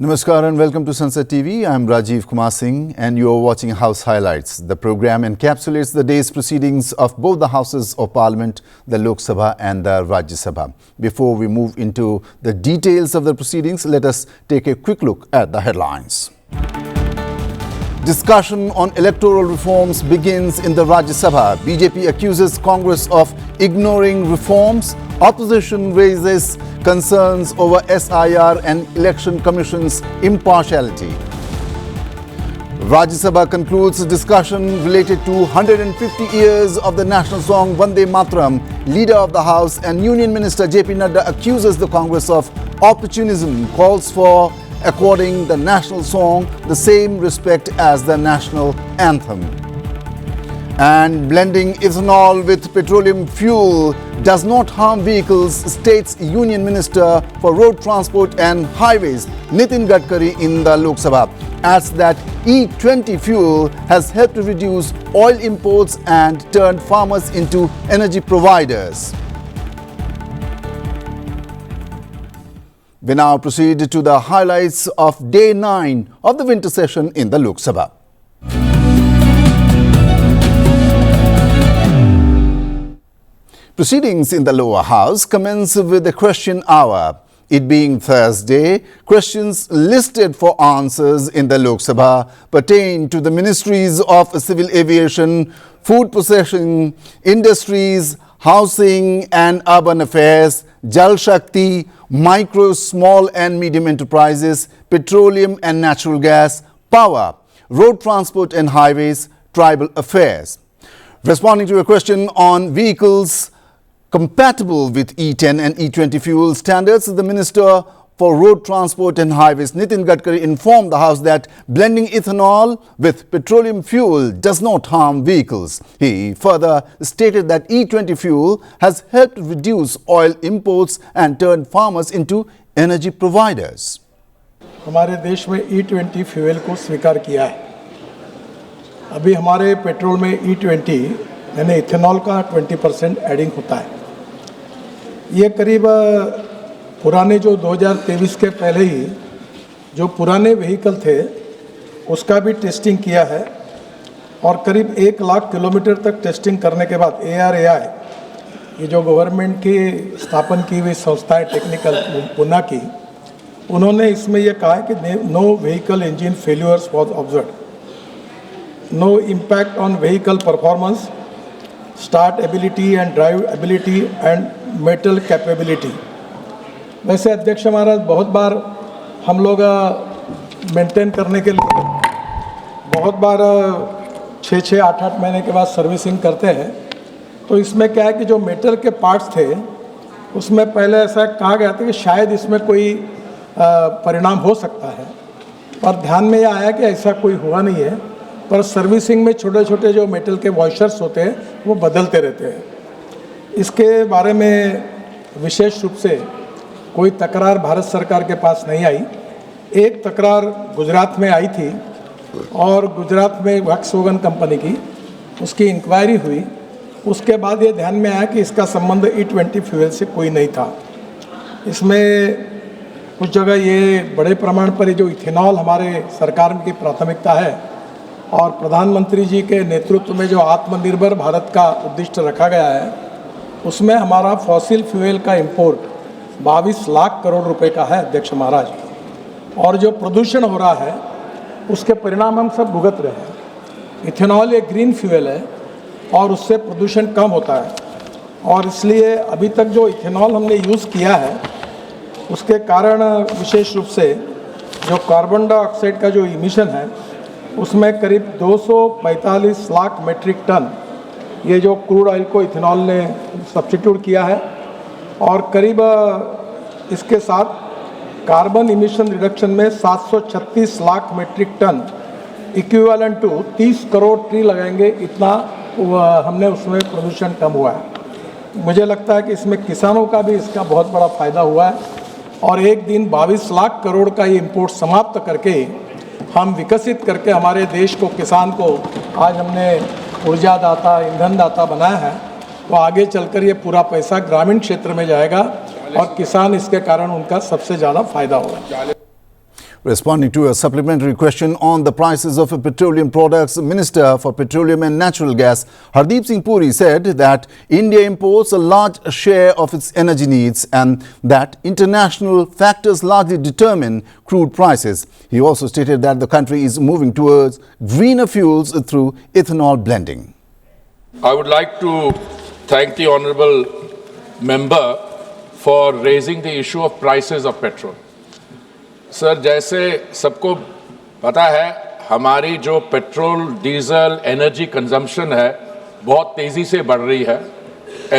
Namaskar and welcome to Sunset TV. I am Rajiv Kumar Singh and you are watching House Highlights. The program encapsulates the day's proceedings of both the Houses of Parliament, the Lok Sabha and the Rajya Sabha. Before we move into the details of the proceedings, let us take a quick look at the headlines. Discussion on electoral reforms begins in the Rajya Sabha. BJP accuses Congress of ignoring reforms. Opposition raises concerns over SIR and Election Commission's impartiality. Rajya Sabha concludes discussion related to 150 years of the national song Vande Mataram. Leader of the House and Union Minister JP Nadda accuses the Congress of opportunism, calls for according the national song the same respect as the national anthem. And blending ethanol with petroleum fuel does not harm vehicles, states Union Minister for Road Transport and Highways Nitin Gadkari in the Lok Sabha. Adds that E20 fuel has helped to reduce oil imports and turned farmers into energy providers. We now proceed to the highlights of Day 9 of the winter session in the Lok Sabha. Proceedings in the lower house commence with the question hour. It being Thursday, questions listed for answers in the Lok Sabha pertain to the ministries of civil aviation, food processing, industries, housing and urban affairs, Jal Shakti, micro, small and medium enterprises, petroleum and natural gas, power, road transport and highways, tribal affairs. Responding to a question on vehicles compatible with E10 and E20 fuel standards, the Minister for Road Transport and Highways Nitin Gadkari informed the House that blending ethanol with petroleum fuel does not harm vehicles. He further stated that E20 fuel has helped reduce oil imports and turned farmers into energy providers. हमारे देश में E20 fuel को स्वीकार किया है। अभी हमारे petrol में E20 यानी इथेनॉल का 20% एडिंग होता है। ये करीब पुराने जो 2023 के पहले ही जो पुराने व्हीकल थे उसका भी टेस्टिंग किया है और करीब 1 लाख किलोमीटर तक टेस्टिंग करने के बाद ARAI ये जो गवर्नमेंट की स्थापन की हुई संस्था है टेक्निकल पुणे की, उन्होंने इसमें ये कहा है कि no vehicle engine failures was observed, no impact on vehicle performance, startability and driveability and metal capability. वैसे अध्यक्ष महाराज बहुत बार हम लोग मेंटेन करने के लिए बहुत बार 6-6, 8-8 महीने के बाद सर्विसिंग करते हैं। तो इसमें क्या है कि जो मेटल के पार्ट्स थे उसमें पहले ऐसा कहा गया था कि शायद इसमें कोई परिणाम हो सकता है, पर ध्यान में यह आया कि ऐसा कोई हुआ नहीं है। पर सर्विसिंग में छोटे छोटे जो मेटल के वॉशर्स होते हैं वो बदलते रहते हैं। इसके बारे में विशेष रूप से कोई तकरार भारत सरकार के पास नहीं आई। एक तकरार गुजरात में आई थी और गुजरात में वॉक्सवैगन कंपनी की उसकी इंक्वायरी हुई। उसके बाद ये ध्यान में आया कि इसका संबंध E20 फ्यूल से कोई नहीं था। इसमें कुछ जगह ये बड़े प्रमाण पर ये जो इथेनॉल हमारे सरकार की प्राथमिकता है और प्रधानमंत्री जी के नेतृत्व में जो आत्मनिर्भर भारत का उद्दिष्ट रखा गया है उसमें हमारा फॉसिल फ्यूल का इंपोर्ट 22 लाख करोड़ रुपए का है अध्यक्ष महाराज। और जो प्रदूषण हो रहा है उसके परिणाम हम सब भुगत रहे हैं। इथेनॉल एक ग्रीन फ्यूल है और उससे प्रदूषण कम होता है और इसलिए अभी तक जो इथेनॉल हमने यूज़ किया है उसके कारण विशेष रूप से जो कार्बन डाइऑक्साइड का जो इमिशन है उसमें करीब 245 लाख मेट्रिक टन ये जो क्रूड ऑयल को इथेनॉल ने सब्स्टिट्यूट किया है और करीब इसके साथ कार्बन इमिशन रिडक्शन में 736 lakh metric tonne equivalent to 30 crore tree लगाएंगे, इतना हमने उसमें प्रदूषण कम हुआ है। मुझे लगता है कि इसमें किसानों का भी इसका बहुत बड़ा फ़ायदा हुआ है और एक दिन 22 लाख करोड़ का ये इंपोर्ट समाप्त करके हम विकसित करके हमारे देश को, किसान को आज हमने ऊर्जा दाता, ईंधन दाता बनाया है, तो आगे चलकर ये पूरा पैसा ग्रामीण क्षेत्र में जाएगा और किसान इसके कारण उनका सबसे ज़्यादा फायदा होगा। Responding to a supplementary question on the prices of petroleum products, Minister for Petroleum and Natural Gas Hardeep Singh Puri said that India imports a large share of its energy needs and that international factors largely determine crude prices. He also stated that the country is moving towards greener fuels through ethanol blending. I would like to thank the Honourable Member for raising the issue of prices of petrol. Sir, जैसे सबको पता है हमारी जो petrol diesel energy consumption है बहुत तेज़ी से बढ़ रही है.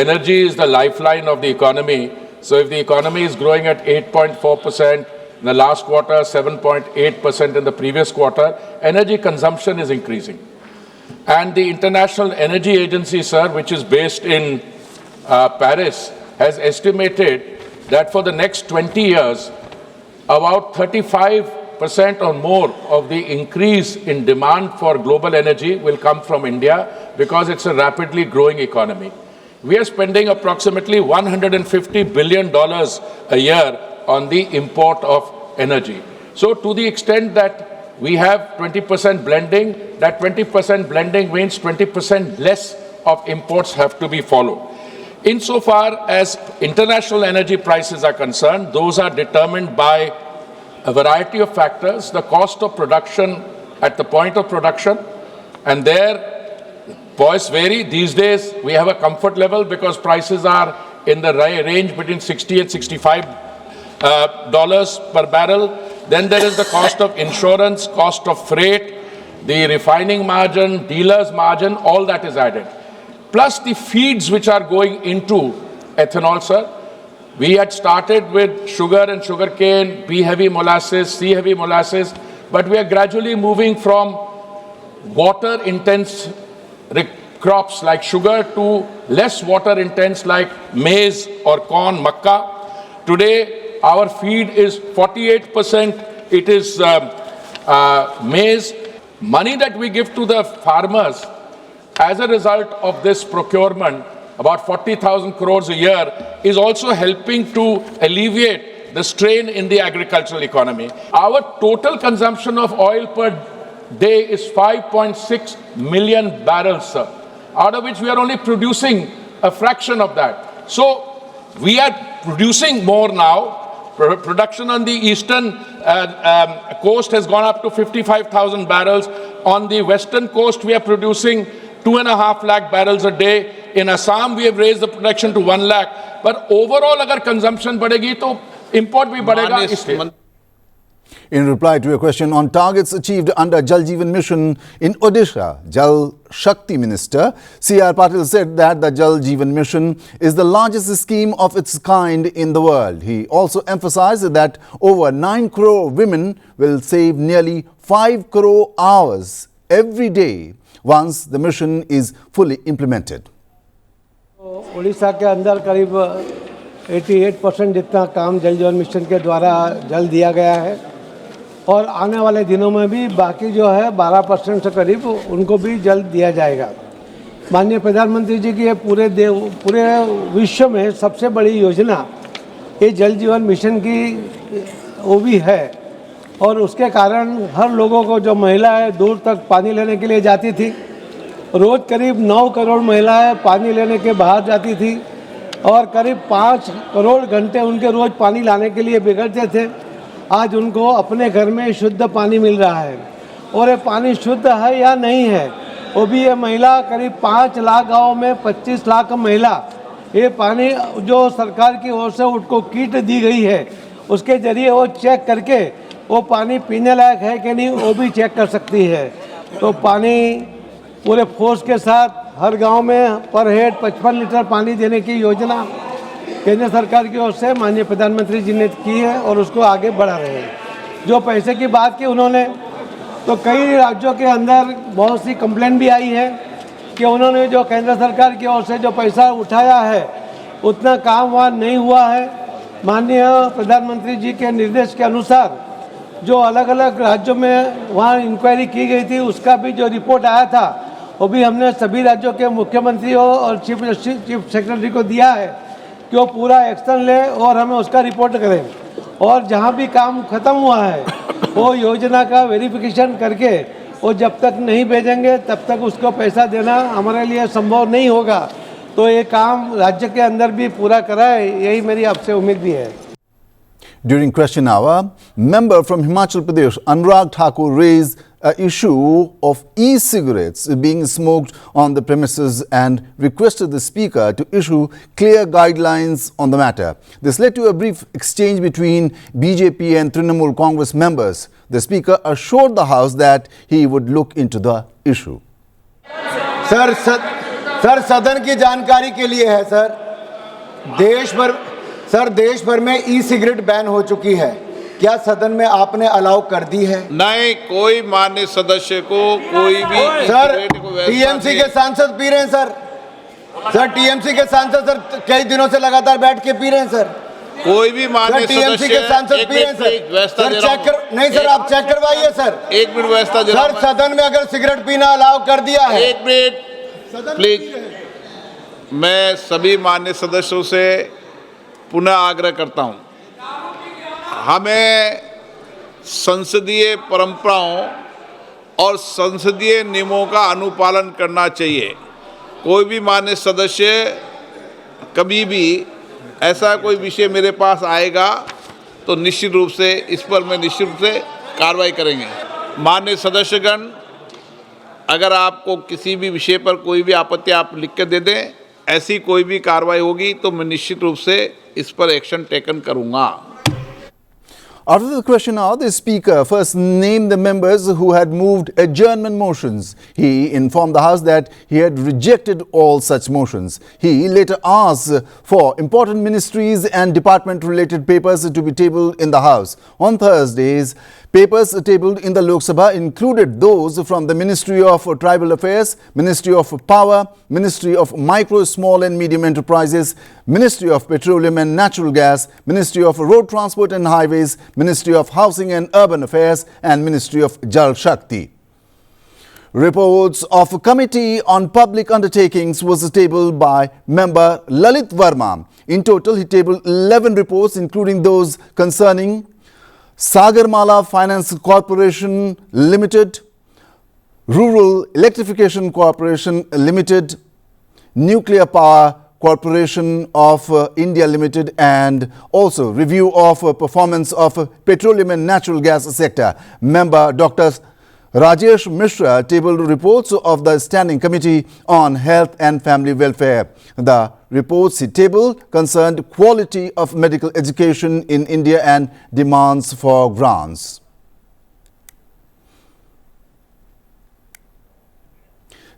Energy is the lifeline of the economy. So if the economy is growing at 8.4% in the last quarter, 7.8% in the previous quarter, energy consumption is increasing. And the International Energy Agency, sir, which is based in Paris, has estimated that for the next 20 years, about 35% or more of the increase in demand for global energy will come from India because it's a rapidly growing economy. We are spending approximately $150 billion a year on the import of energy. So to the extent that we have 20% blending, that 20% blending means 20% less of imports have to be followed. Insofar as international energy prices are concerned, those are determined by a variety of factors, the cost of production at the point of production, and there points vary. These days we have a comfort level because prices are in the range between $60 and $65 per barrel. Then there is the cost of insurance, cost of freight, the refining margin, dealer's margin, all that is added. Plus the feeds which are going into ethanol, sir. We had started with sugar and sugarcane, B-heavy molasses, C-heavy molasses, but we are gradually moving from water-intense crops like sugar to less water-intense like maize or corn, makkah. Today, our feed is 48%, it is maize. Money that we give to the farmers as a result of this procurement, about 40,000 crores a year, is also helping to alleviate the strain in the agricultural economy. Our total consumption of oil per day is 5.6 million barrels, sir, out of which we are only producing a fraction of that. So we are producing more now. Production on the eastern coast has gone up to 55,000 barrels. On the western coast, we are producing 2.5 lakh barrels a day. In Assam, we have raised the production to 1 lakh. But overall, agar consumption badegi, to import bhi badega. In reply to a question on targets achieved under Jal Jeevan Mission in Odisha, Jal Shakti Minister C.R. Patil said that the Jal Jeevan Mission is the largest scheme of its kind in the world. He also emphasized that over 9 crore women will save nearly 5 crore hours every day once the mission is fully implemented. Orissa के अंदर करीब 88% जितना काम जल जीवन mission के द्वारा जल दिया गया है और आने वाले दिनों में भी बाकी जो है 12% से करीब उनको भी जल दिया जाएगा. माननीय प्रधानमंत्री जी की पूरे विश्व में सबसे बड़ी योजना ये जल जीवन मिशन की वो भी है और उसके कारण हर लोगों को जो महिलाएं दूर तक पानी लेने के लिए जाती थी, रोज़ करीब 9 करोड़ महिलाएं पानी लेने के बाहर जाती थी और करीब 5 करोड़ घंटे उनके रोज़ पानी लाने के लिए बिगड़ते थे. आज उनको अपने घर में शुद्ध पानी मिल रहा है और ये पानी शुद्ध है या नहीं है वो भी ये महिला करीब 5 लाख गाँव में 25 लाख महिला ये पानी जो सरकार की ओर से उनको किट दी गई है उसके ज़रिए वो चेक करके वो पानी पीने लायक है कि नहीं वो भी चेक कर सकती है. तो पानी पूरे फोर्स के साथ हर गांव में पर हेड 55 लीटर पानी देने की योजना केंद्र सरकार की ओर से माननीय प्रधानमंत्री जी ने की है और उसको आगे बढ़ा रहे हैं. जो पैसे की बात की उन्होंने, तो कई राज्यों के अंदर बहुत सी कंप्लेंट भी आई है कि उन्होंने जो केंद्र सरकार की ओर से जो पैसा उठाया है उतना काम वहाँ नहीं हुआ है. माननीय प्रधानमंत्री जी के निर्देश के अनुसार जो अलग अलग राज्यों में वहाँ इंक्वायरी की गई थी उसका भी जो रिपोर्ट आया था वो भी हमने सभी राज्यों के मुख्यमंत्रियों और चीफ सेक्रेटरी को दिया है कि वो पूरा एक्शन ले और हमें उसका रिपोर्ट करें और जहाँ भी काम खत्म हुआ है वो योजना का वेरिफिकेशन करके वो जब तक नहीं भेजेंगे तब तक उसको पैसा देना हमारे लिए संभव नहीं होगा। तो ये काम राज्य के अंदर भी पूरा कराए, यही मेरी आपसे उम्मीद भी है। During question hour, member from Himachal Pradesh Anurag Thakur raised an issue of e-cigarettes being smoked on the premises and requested the speaker to issue clear guidelines on the matter. This led to a brief exchange between BJP and Trinamool Congress members. The speaker assured the House that he would look into the issue. Sir सदन की जानकारी के लिए है sir देश भर में e cigarette ban हो चुकी है। क्या सदन में आपने अलाउ कर दी है? नहीं, कोई माननीय सदस्य को कोई भी सर टीएमसी के सांसद पी रहे हैं सर टीएमसी के सांसद सर कई दिनों से लगातार बैठ के पी रहे हैं सर। कोई भी माननीय टीएमसी के सांसद पी रहे हैं सर चेक कर नहीं सर आप चेक करवाइए सर। एक मिनट व्यवस्था दे रहा हूं। सर सदन में अगर सिगरेट पीना अलाउ कर दिया है। एक मिनट प्लीज। मैं सभी माननीय सदस्यों से पुनः आग्रह करता हूं, हमें संसदीय परंपराओं और संसदीय नियमों का अनुपालन करना चाहिए। कोई भी माननीय सदस्य कभी भी ऐसा कोई विषय मेरे पास आएगा तो निश्चित रूप से इस पर मैं निश्चित रूप से कार्रवाई करेंगे। माननीय सदस्यगण, अगर आपको किसी भी विषय पर कोई भी आपत्ति आप लिख के दे दें, ऐसी कोई भी कार्रवाई होगी तो मैं निश्चित रूप से इस पर एक्शन टेकन करूंगा। After the question hour, the Speaker first named the members who had moved adjournment motions. He informed the House that he had rejected all such motions. He later asked for important ministries and department-related papers to be tabled in the House. On Thursdays, papers tabled in the Lok Sabha included those from the Ministry of Tribal Affairs, Ministry of Power, Ministry of Micro, Small and Medium Enterprises, Ministry of Petroleum and Natural Gas, Ministry of Road Transport and Highways, Ministry of Housing and Urban Affairs and Ministry of Jal Shakti. Reports of a committee on public undertakings was tabled by member Lalit Verma. In total, he tabled 11 reports, including those concerning Sagarmala Finance Corporation Limited, Rural Electrification Corporation Limited, Nuclear Power Corporation of India Limited, and also review of performance of petroleum and natural gas sector. Member Dr. Rajesh Mishra tabled reports of the Standing Committee on Health and Family Welfare. The reports he tabled concerned quality of medical education in India and demands for grants.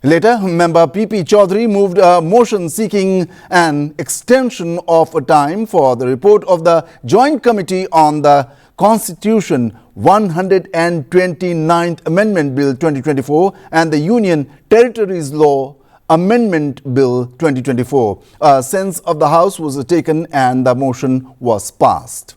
Later, member P.P. Chaudhary moved a motion seeking an extension of time for the report of the Joint Committee on the Constitution 129th Amendment Bill 2024 and the Union Territories Law Amendment Bill 2024. A sense of the House was taken and the motion was passed.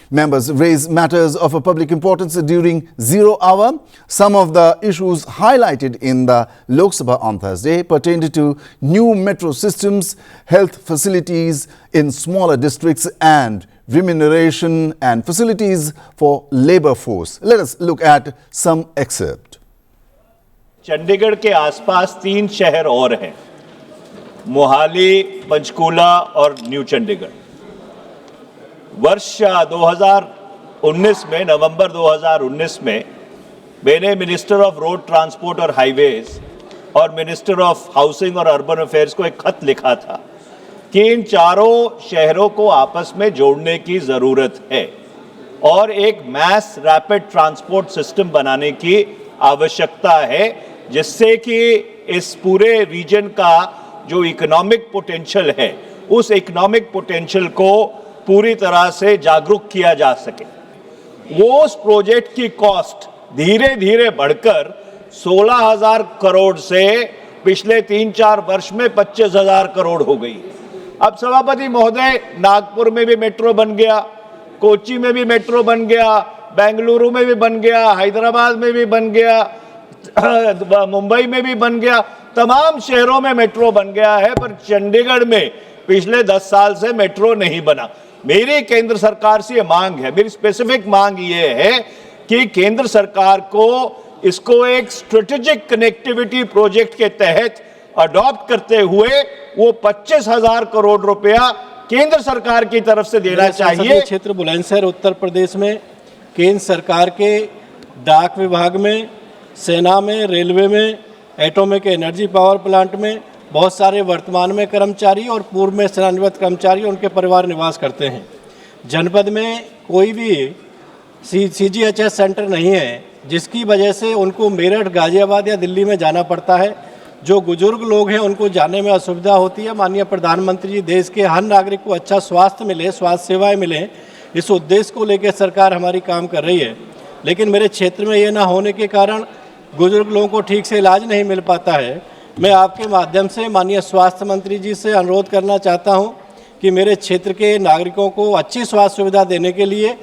Members raised matters of a public importance during zero hour. Some of the issues highlighted in the Lok Sabha on Thursday pertained to new metro systems, health facilities in smaller districts and remuneration and facilities for labor force. Let us look at some excerpt. Chandigarh के आसपास 3 शहर और हैं, मोहाली, पंचकूला और new Chandigarh. वर्ष 2019 में, नवंबर 2019 में मैंने मिनिस्टर ऑफ रोड ट्रांसपोर्ट और हाईवेज और मिनिस्टर ऑफ हाउसिंग और अर्बन अफेयर्स को एक खत लिखा था कि इन चारों शहरों को आपस में जोड़ने की ज़रूरत है और एक मैस रैपिड ट्रांसपोर्ट सिस्टम बनाने की आवश्यकता है, जिससे कि इस पूरे रीजन का जो इकोनॉमिक पोटेंशियल है, उस इकोनॉमिक पोटेंशियल को पूरी तरह से जागरूक किया जा सके। वो उस प्रोजेक्ट की कॉस्ट धीरे धीरे बढ़कर 16,000 करोड़ से पिछले 3-4 वर्ष में 25,000 करोड़ हो गई। अब सभापति महोदय, नागपुर में भी मेट्रो बन गया, कोच्चि में भी मेट्रो बन गया, बेंगलुरु में भी बन गया, हैदराबाद में भी बन गया, मुंबई में भी बन गया, तमाम शहरों में मेट्रो बन गया है, पर चंडीगढ़ में पिछले 10 साल से मेट्रो नहीं बना। मेरी केंद्र सरकार से मांग है, मेरी स्पेसिफिक मांग ये है कि केंद्र सरकार को इसको एक स्ट्रेटेजिक कनेक्टिविटी प्रोजेक्ट के तहत अडॉप्ट करते हुए वो 25,000 करोड़ रुपया केंद्र सरकार की तरफ से देना चाहिए। क्षेत्र बुलंदशहर उत्तर प्रदेश में केंद्र सरकार के डाक विभाग में, सेना में, रेलवे में, एटॉमिक एनर्जी पावर प्लांट में बहुत सारे वर्तमान में कर्मचारी और पूर्व में सेवानिवृत्त कर्मचारी उनके परिवार निवास करते हैं। जनपद में कोई भी CGHS सेंटर नहीं है, जिसकी वजह से उनको मेरठ, गाजियाबाद या दिल्ली में जाना पड़ता है। जो बुजुर्ग लोग हैं उनको जाने में असुविधा होती है। माननीय प्रधानमंत्री जी, देश के हर नागरिक को अच्छा स्वास्थ्य मिले, स्वास्थ्य सेवाएं मिलें, इस उद्देश्य को लेकर सरकार हमारी काम कर रही है। लेकिन मेरे क्षेत्र में ये ना होने के कारण बुजुर्ग लोगों को ठीक से इलाज नहीं मिल पाता है। मैं आपके माध्यम से माननीय स्वास्थ्य मंत्री जी से अनुरोध करना चाहता हूं कि मेरे क्षेत्र के नागरिकों को अच्छी स्वास्थ्य सुविधा देने के लिए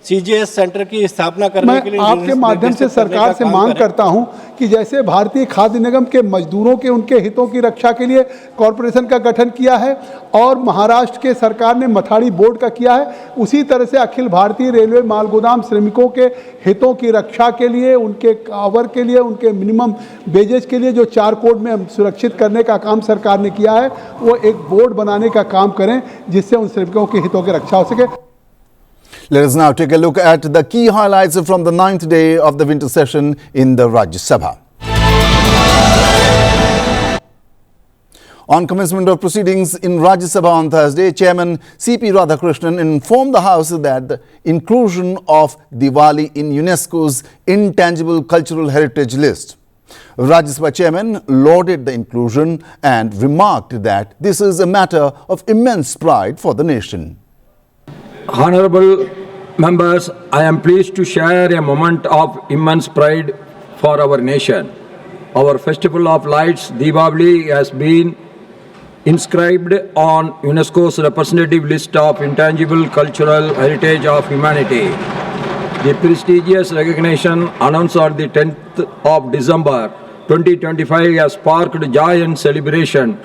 CGHS सेंटर की स्थापना करने के लिए मैं आपके माध्यम से सरकार से मांग करता हूं कि जैसे भारतीय खाद्य निगम के मजदूरों के उनके हितों की रक्षा के लिए कॉरपोरेशन का गठन किया है और महाराष्ट्र के सरकार ने मथाड़ी बोर्ड का किया है, उसी तरह से अखिल भारतीय रेलवे मालगोदाम श्रमिकों के हितों की रक्षा के लिए, उनके कवर के लिए, उनके मिनिमम वेजेज के लिए जो 4 कोड में सुरक्षित करने का काम सरकार ने किया है, वो एक बोर्ड बनाने का काम करें जिससे उन श्रमिकों के हितों की रक्षा हो सके। Let us now take a look at the key highlights from the 9th day of the winter session in the Rajya Sabha. On commencement of proceedings in Rajya Sabha on Thursday, Chairman C.P. Radhakrishnan informed the House that the inclusion of Diwali in UNESCO's Intangible Cultural Heritage List. Rajya Sabha Chairman lauded the inclusion and remarked that this is a matter of immense pride for the nation. Honorable members, I am pleased to share a moment of immense pride for our nation. Our festival of lights, Deepavali, has been inscribed on UNESCO's representative list of intangible cultural heritage of humanity. The prestigious recognition announced on the 10th of December 2025 has sparked joy and celebration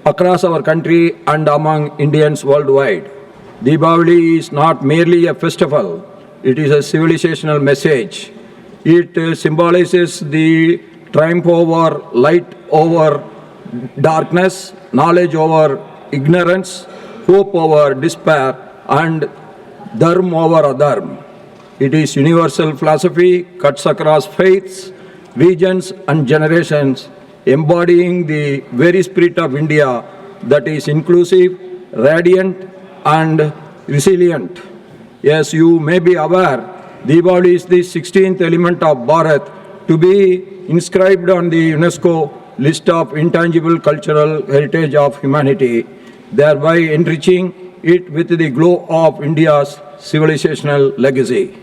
across our country and among Indians worldwide. Deepavali is not merely a festival, it is a civilizational message. It symbolizes the triumph over light over darkness, knowledge over ignorance, hope over despair, and dharma over adharma. It is universal philosophy, cuts across faiths, regions and generations, embodying the very spirit of India that is inclusive, radiant and resilient. As you may be aware, Deepavali is the 16th element of Bharat to be inscribed on the UNESCO list of intangible cultural heritage of humanity, thereby enriching it with the glow of India's civilizational legacy.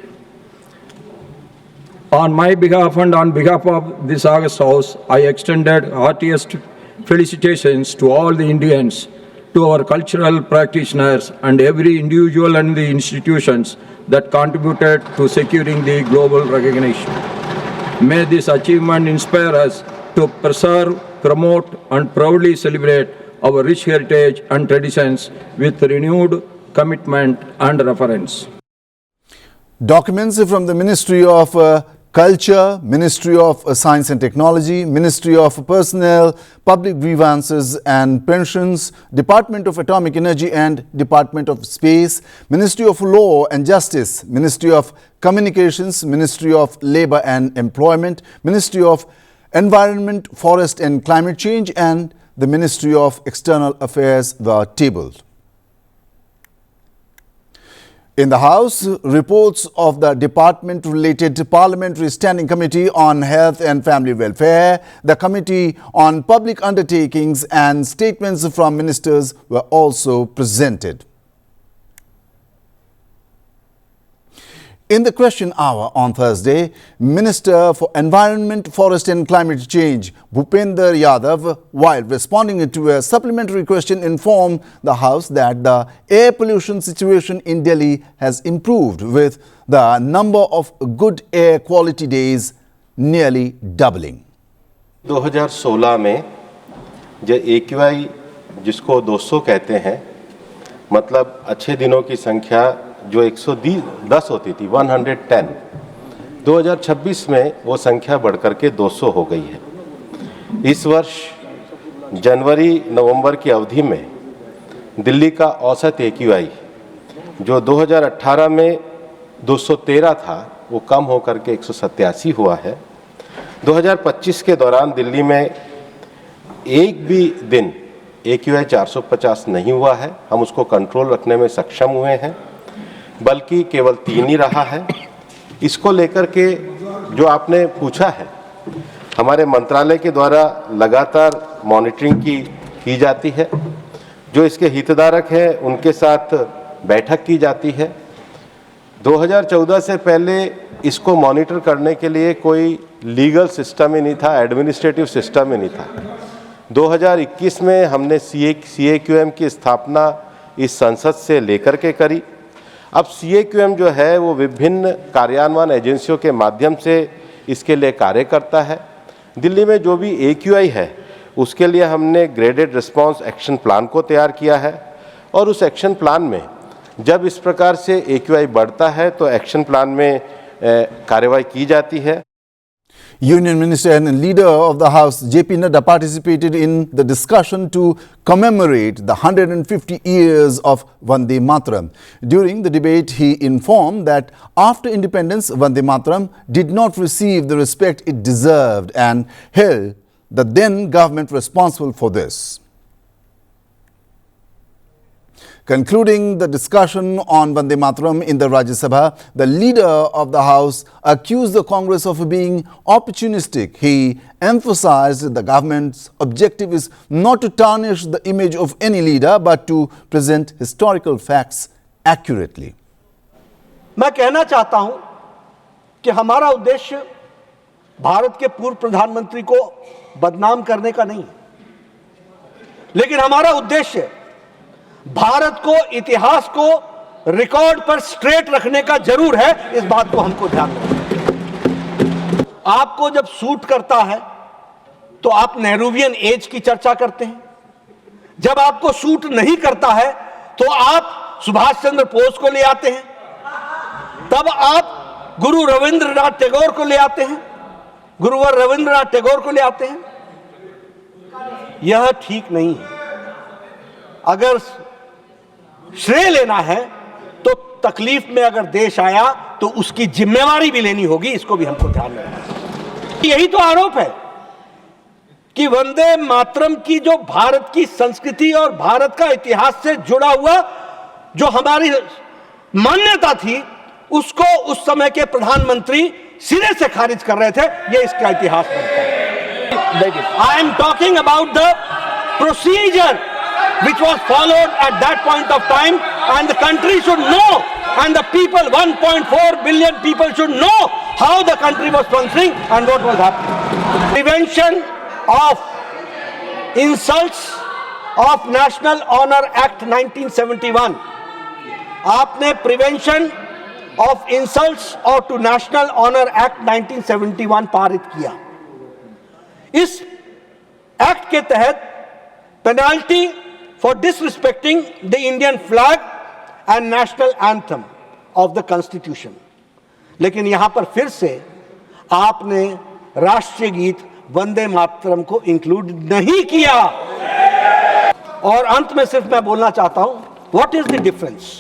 On my behalf and on behalf of this August House, I extended heartiest felicitations to all the Indians, to our cultural practitioners and every individual and the institutions that contributed to securing the global recognition. May this achievement inspire us to preserve, promote and proudly celebrate our rich heritage and traditions with renewed commitment and reverence. Documents from the Ministry of Culture, Ministry of Science and Technology, Ministry of Personnel, Public Grievances and Pensions, Department of Atomic Energy and Department of Space, Ministry of Law and Justice, Ministry of Communications, Ministry of Labour and Employment, Ministry of Environment, Forest and Climate Change and the Ministry of External Affairs were tabled. In the House, reports of the department-related Parliamentary Standing Committee on Health and Family Welfare, the Committee on Public Undertakings and statements from ministers were also presented. In the question hour on Thursday, Minister for Environment, Forest and Climate Change, Bhupender Yadav, while responding to a supplementary question, informed the House that the air pollution situation in Delhi has improved with the number of good air quality days nearly doubling. 2016 में जो AQI जिसको 200 कहते हैं मतलब अच्छे दिनों की संख्या जो 110 होती थी, 110, 2026 में वो संख्या बढ़कर के 200 हो गई है। इस वर्ष जनवरी नवंबर की अवधि में दिल्ली का औसत AQI जो 2018 में 213 था, वो कम होकर के 187 हुआ है। 2025 के दौरान दिल्ली में एक भी दिन AQI 450 नहीं हुआ है। हम उसको कंट्रोल रखने में सक्षम हुए हैं, बल्कि केवल 3 ही रहा है। इसको लेकर के जो आपने पूछा है, हमारे मंत्रालय के द्वारा लगातार मॉनिटरिंग की जाती है। जो इसके हितधारक हैं उनके साथ बैठक की जाती है। 2014 से पहले इसको मॉनिटर करने के लिए कोई लीगल सिस्टम ही नहीं था, एडमिनिस्ट्रेटिव सिस्टम ही नहीं था। 2021 में हमने CAQM की स्थापना इस संसद से लेकर के करी। अब CAQM जो है वो विभिन्न कार्यान्वयन एजेंसियों के माध्यम से इसके लिए कार्य करता है। दिल्ली में जो भी AQI है उसके लिए हमने ग्रेडेड रिस्पांस एक्शन प्लान को तैयार किया है, और उस एक्शन प्लान में जब इस प्रकार से AQI बढ़ता है तो एक्शन प्लान में कार्रवाई की जाती है। Union Minister and Leader of the House JP Nadda participated in the discussion to commemorate the 150 years of Vande Mataram. During the debate, he informed that after independence, Vande Mataram did not receive the respect it deserved and held the then government responsible for this. Concluding the discussion on Vande Mataram in the Rajya Sabha, the leader of the House accused the Congress of being opportunistic. He emphasized the government's objective is not to tarnish the image of any leader, but to present historical facts accurately. मैं कहना चाहता हूं कि हमारा उद्देश्य भारत के पूर्व प्रधानमंत्री को बदनाम करने का नहीं है, लेकिन हमारा उद्देश्य भारत को, इतिहास को रिकॉर्ड पर स्ट्रेट रखने का जरूर है। इस बात को हमको ध्यान रखना। आपको जब सूट करता है तो आप नेहरूवियन एज की चर्चा करते हैं, जब आपको सूट नहीं करता है तो आप सुभाष चंद्र बोस को ले आते हैं, तब आप गुरु रविंद्रनाथ टैगोर को ले आते हैं, गुरुवर रविंद्रनाथ टैगोर को ले आते हैं। यह ठीक नहीं है। अगर श्रेय लेना है तो तकलीफ में अगर देश आया तो उसकी जिम्मेवारी भी लेनी होगी, इसको भी हमको ध्यान में रखना। यही तो आरोप है कि वंदे मातरम की जो भारत की संस्कृति और भारत का इतिहास से जुड़ा हुआ जो हमारी मान्यता थी, उसको उस समय के प्रधानमंत्री सिरे से खारिज कर रहे थे। यह इसका इतिहास बनता है। I am talking about the procedure which was followed at that point of time, and the country should know, and the people, 1.4 billion people should know how the country was functioning and what was happening. Prevention of insults of National Honor Act 1971. आपने Prevention of Insults or to National Honor Act 1971 पारित किया। इस act के तहत penalty for disrespecting the Indian flag and national anthem of the Constitution. लेकिन यहां पर फिर से आपने राष्ट्रीय गीत वंदे मातरम को इंक्लूड नहीं किया। और अंत में सिर्फ मैं बोलना चाहता हूं, what is the difference?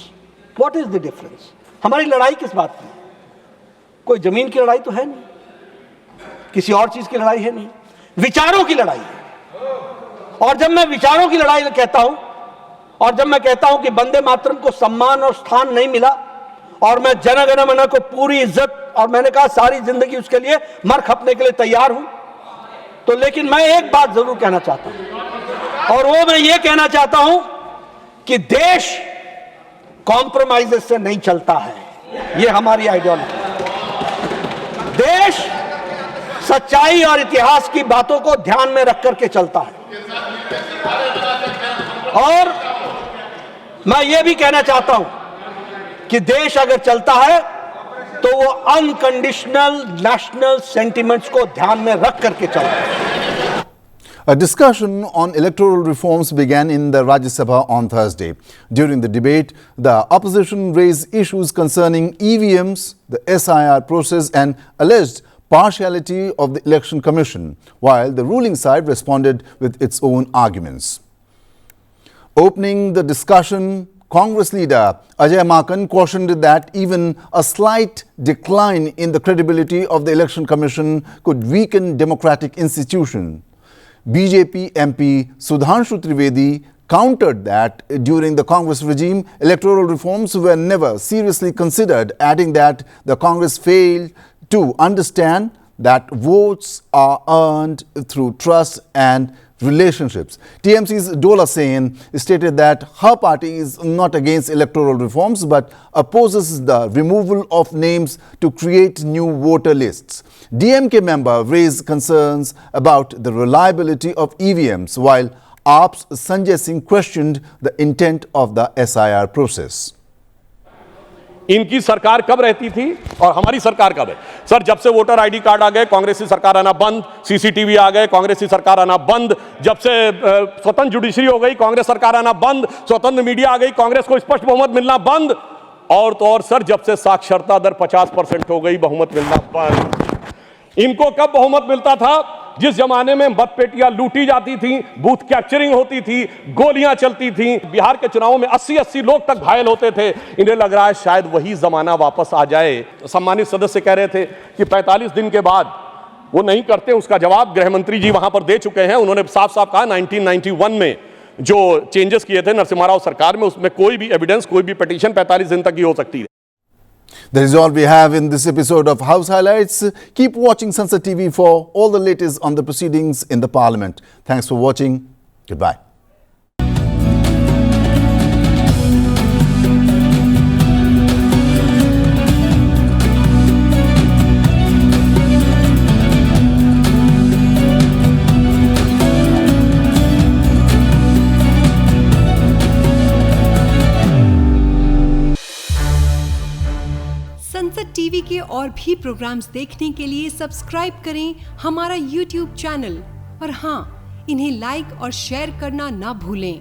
What is the difference? हमारी लड़ाई किस बात की? कोई जमीन की लड़ाई तो है नहीं, किसी और चीज की लड़ाई है नहीं, विचारों की लड़ाई है। और जब मैं विचारों की लड़ाई कहता हूं, और जब मैं कहता हूं कि वंदे मातरम को सम्मान और स्थान नहीं मिला, और मैं जन गण मन को पूरी इज्जत, और मैंने कहा सारी जिंदगी उसके लिए मर खपने के लिए तैयार हूं, तो लेकिन मैं एक बात जरूर कहना चाहता हूं, और वो मैं ये कहना चाहता हूं कि देश कॉम्प्रोमाइजेस से नहीं चलता है। ये हमारी आइडियोलॉजी। देश सच्चाई और इतिहास की बातों को ध्यान में रख करके चलता है। और मैं ये भी कहना चाहता हूं कि देश अगर चलता है तो वो अनकंडीशनल नेशनल सेंटिमेंट्स को ध्यान में रख करके चलता है। A discussion on electoral reforms began in the Rajya Sabha on Thursday. During the debate, the opposition raised issues concerning EVMs, the SIR process and alleged partiality of the Election Commission, while the ruling side responded with its own arguments. Opening the discussion, Congress leader Ajay Maken cautioned that even a slight decline in the credibility of the Election Commission could weaken democratic institutions. BJP MP Sudhanshu Trivedi countered that during the Congress regime, electoral reforms were never seriously considered, adding that the Congress failed to understand that votes are earned through trust and relationships. TMC's Dola Sen stated that her party is not against electoral reforms but opposes the removal of names to create new voter lists. DMK member raised concerns about the reliability of EVMs, while AAP's Sanjay Singh questioned the intent of the SIR process. इनकी सरकार कब रहती थी और हमारी सरकार कब है? सर, जब से वोटर आईडी कार्ड आ गए कांग्रेसी सरकार आना बंद, सीसीटीवी आ गए कांग्रेसी सरकार आना बंद, जब से स्वतंत्र जुडिशरी हो गई कांग्रेस सरकार आना बंद, स्वतंत्र मीडिया आ गई कांग्रेस को स्पष्ट बहुमत मिलना बंद, और तो और सर जब से साक्षरता दर 50% हो गई बहुमत मिलना बंद। इनको कब बहुमत मिलता था? जिस जमाने में मतपेटियां लूटी जाती थी, बूथ कैप्चरिंग होती थी, गोलियां चलती थी, बिहार के चुनावों में 80-80 लोग तक घायल होते थे। इन्हें लग रहा है शायद वही जमाना वापस आ जाए। सम्मानित सदस्य कह रहे थे कि 45 दिन के बाद वो नहीं करते, उसका जवाब गृह मंत्री जी वहां पर दे चुके हैं। उन्होंने साफ साफ कहा 1991 में जो चेंजेस किए थे नरसिम्हा राव सरकार में, उसमें कोई भी एविडेंस, कोई भी पिटीशन 45 दिन तक ही हो सकती है। That is all we have in this episode of House Highlights. Keep watching Sansad TV for all the latest on the proceedings in the Parliament. Thanks for watching. Goodbye. संसद TV के और भी programmes देखने के लिए subscribe करें हमारा YouTube channel और हाँ, इन्हें लाइक और शेयर करना ना भूलें।